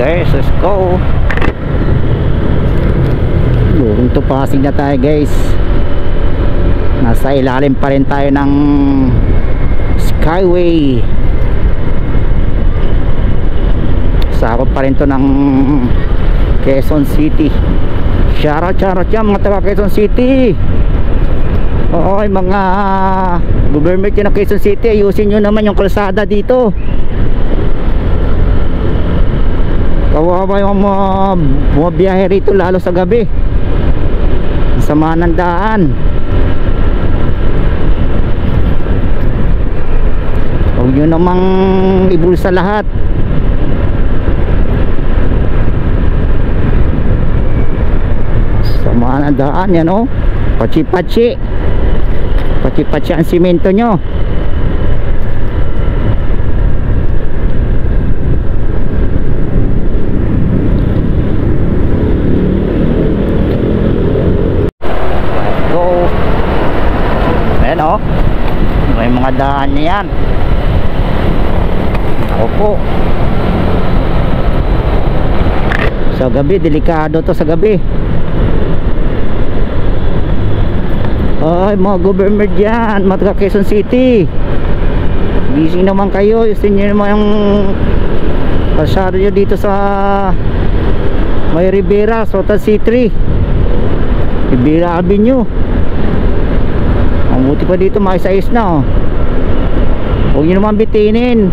guys, let's go. Buong to Pasig na tayo guys. Nasa ilalim pa rin tayo ng Skyway. Sakop pa rin to ng Quezon City. Shoutout yan mga taga Quezon City. Okay mga government yun ng Quezon City, ayusin nyo naman yung kalsada dito. Kawawa yung mga biyahe rito lalo sa gabi. Sama ng daan. Huwag nyo namang ibulsa lahat. Sama ng daan yan oh. Pachi-pachi ang simento nyo. May mga daan niyan. Ako po. Sa gabi, delikado to sa gabi. Ay, mga government dyan, mga taga Quezon City. Gising naman kayo. Yusin nyo naman yung kalsada nyo dito sa may Rivera, Sota C3 Rivera Avenue. Ang buti pa dito, maisayos na oh. Huwag nyo naman bitinin.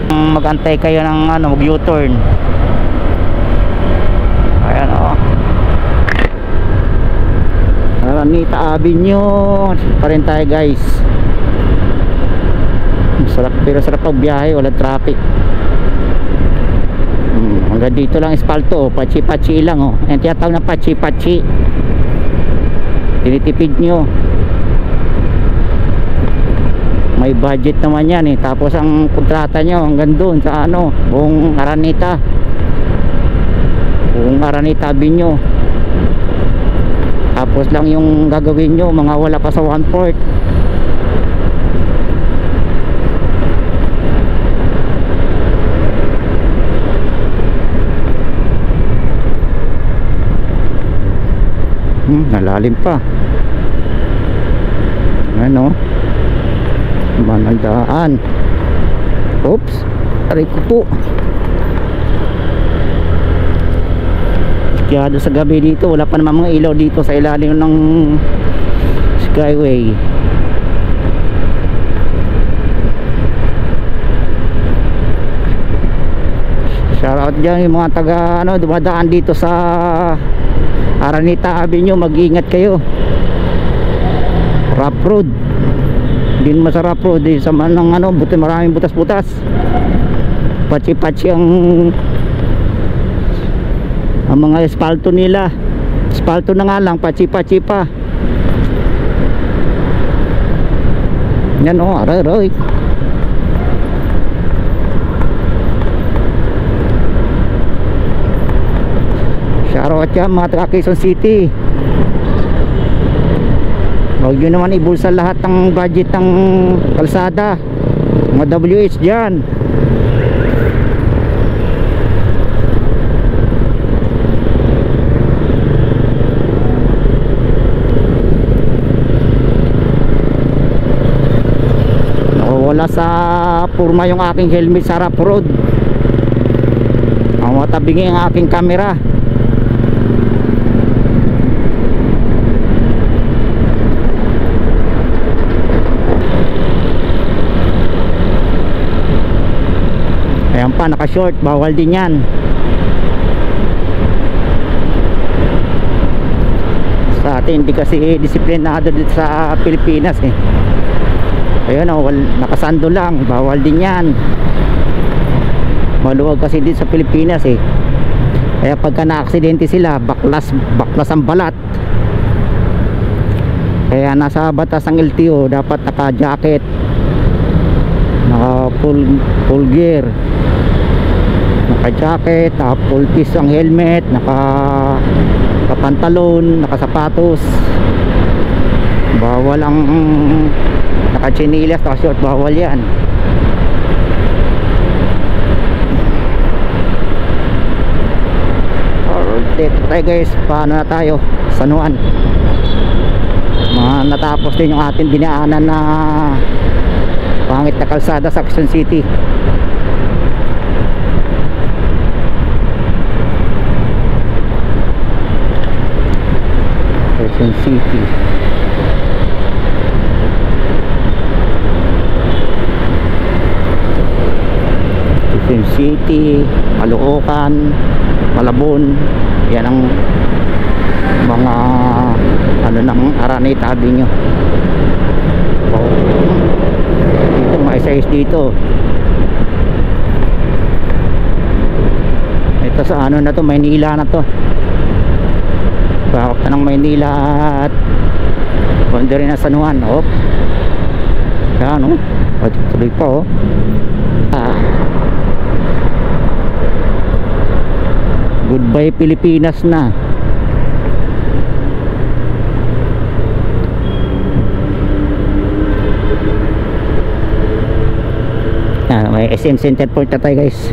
Magantay kayo ng ano, mag U-turn. Ayan oh. Aranita Avenue pa rin tayo guys. Sarap, pero sarap pag biyahe, walang traffic. Hanggang dito lang espalto, pachi-pachi lang oh. Ayan tiyatawag na pachi-pachi. Tinitipid nyo. May budget naman yan eh. Tapos ang kontrata nyo hanggang doon sa ano, buong Aranita Avenue. Tapos lang yung gagawin nyo, mga wala pa sa 1/4. Nalalim pa. Ano? Manandaan. Oops, aray ko po. Kaya sa gabi dito, wala pa naman mga ilaw dito sa ilalim ng Skyway. Shoutout dyan yung mga taga ano, dumadaan dito sa Aranita Avenue, mag-iingat kayo. Rough road. Hindi masarap road eh. Sama ng ano, maraming butas-butas. Pachi-pachi ang mga espalto nila. Espalto na nga lang, pachi-pachi pa. Yan o, aray-aray. Shoutout yan mga taga Quezon City. Huwag nyo naman ibulsa lahat ng budget ng kalsada. Mga WH dyan. Nakawala sa purma yung aking helmet sa rough road. Ang matabingi ang aking camera. Ayan pa, naka-short, bawal din yan. Sa atin, hindi kasi disiplinado dito sa Pilipinas eh. Ayun, nakasando lang, bawal din yan. Maluwag kasi dito sa Pilipinas eh. Kaya pagka na-aksidente sila, baklas ang balat. Kaya nasa batas ng LTO, dapat naka-jacket, naka full gear, naka-jacket, full piece ang helmet, naka-pantalon, naka-sapatos. Bawal ang Naka-chinilas, naka-short, bawal yan. Alright, dito tayo guys. Paano na tayo? San Juan. Natapos din yung ating dinaanan na pangit na kalsada sa Quezon City. Quezon City. Quezon City, Caloocan, Malabon. Yan ang mga ano ng Araneta Avenue. Dito may size dito. Ito sa ano na to, Maynila na to. Bawak na ng Maynila at boundary na San Juan. Oh. Yan oh. Tuloy pa oh. Goodbye Pilipinas na. May SM Center Point na tayo guys.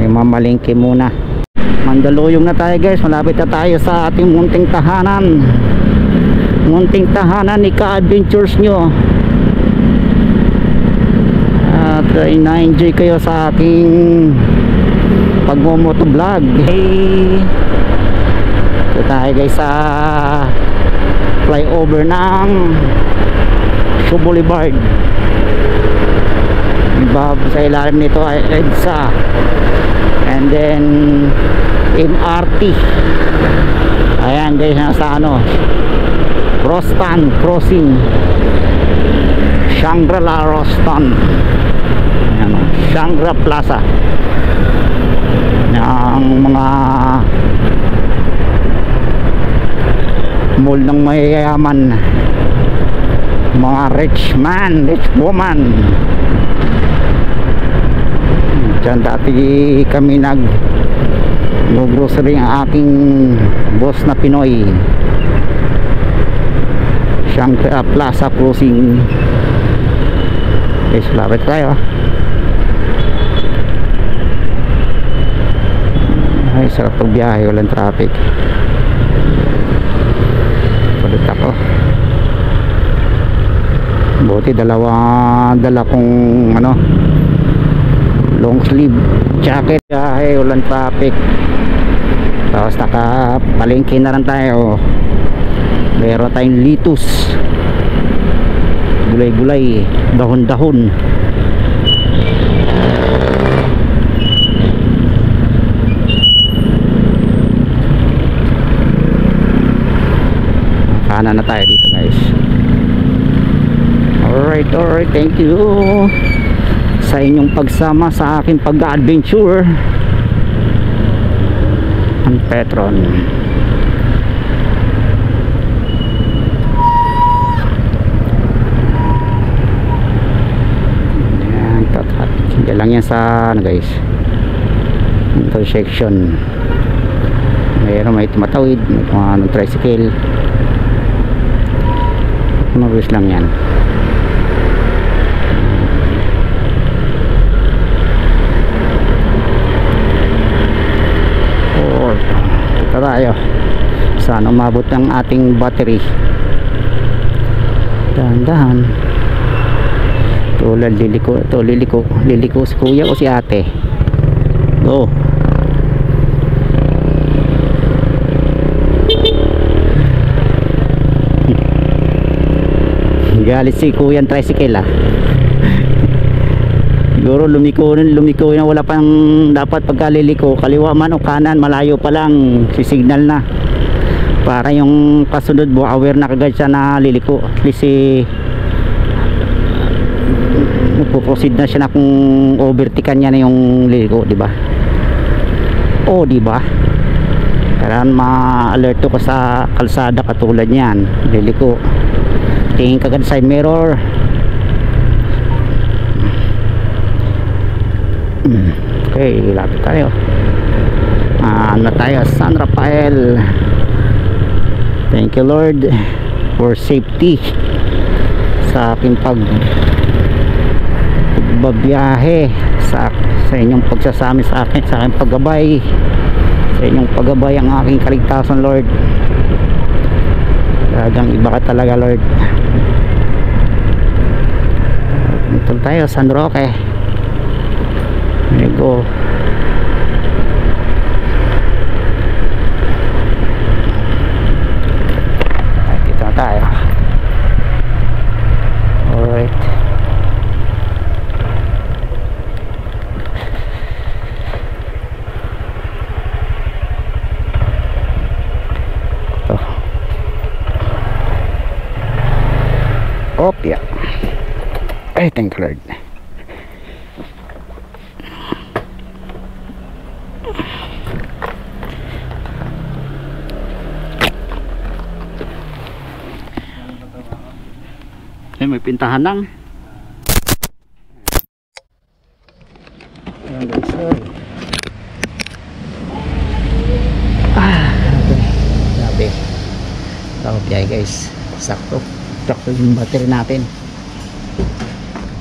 Mamalingki muna. Mandaluyong na tayo guys. Malapit na tayo sa ating munting tahanan. Munting tahanan ni Ka-Adventures nyo. At na-enjoy kayo sa ating pagmomoto vlog. Hey, ito tayo guys sa flyover ng Shaw Boulevard. Sa ilalim nito ay EDSA and then MRT. Ayan guys, nasa ano, Rostan Crossing, Shangri-La Rostan. Ayan, Shangri-La Plaza ng mga mall ng mayayaman, mga rich man, rich woman. Diyan dati kami nag-grocery ang aking boss na Pinoy. Shangri-La Plaza Crossing. Guys, lapit tayo. Ay, sarap pagbiyahe, walang traffic. Palit ako. Buti dala kong ano, long sleeve jacket. Ay, walang traffic. Tapos nakapalengke na rin tayo. Meron tayong litus, gulay-gulay, dahon-dahon. Kanan na tayo dito guys. Alright, thank you sa inyong pagsama sa aking pag-adventure ang Petron. Ayan, hindi lang yan sa ano guys, intersection. May tumatawid, may mga tricycle. Mabilis lang yan. Tayo sana umabot ng ating battery. Dahan-dahan. Tulad liliko si kuya o si ate. Go. Galit si kuya ang tricycle ah. Siguro lumiko na, wala pang dapat pagkaliliko, kaliwa man o kanan, malayo pa lang sisignal na para yung kasunod mo aware na kagad siya na liliko. At least magpo-proceed na siya na kung overtikan niya na yung liliko, di ba? O di ba? Kailangan ma-alerto ka sa kalsada katulad niyan, liliko. Tingin kagad side mirror. Okay, lapit tayo. Ano tayo? San Rafael. Thank you Lord for safety. sa aking pagbabiyahe, sa inyong pagsasami sa akin, sa aking paggabay, sa inyong paggabay ang aking kaligtasan, Lord. Talagang iba ka talaga, Lord. Ito tayo, San Roque. There you go. Dito na tayo. Alright. Ito. Opya. Ay, thank you, Lord. Ay, may pintahan lang. Ayan guys, sorry. Grabe. Grabe guys. Sakto. Sakto yung battery natin.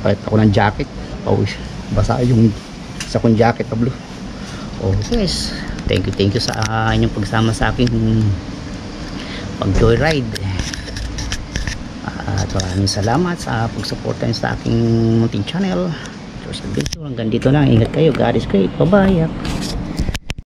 Palit ako ng jacket. Pawis. Basa yung sa kong jacket na blue. Oh guys, thank you sa inyong pagsama sa akin pag joyride. At maraming salamat sa pagsuporta sa aking munting channel. Hanggang dito lang. Ingat kayo. God is great. Bye bye.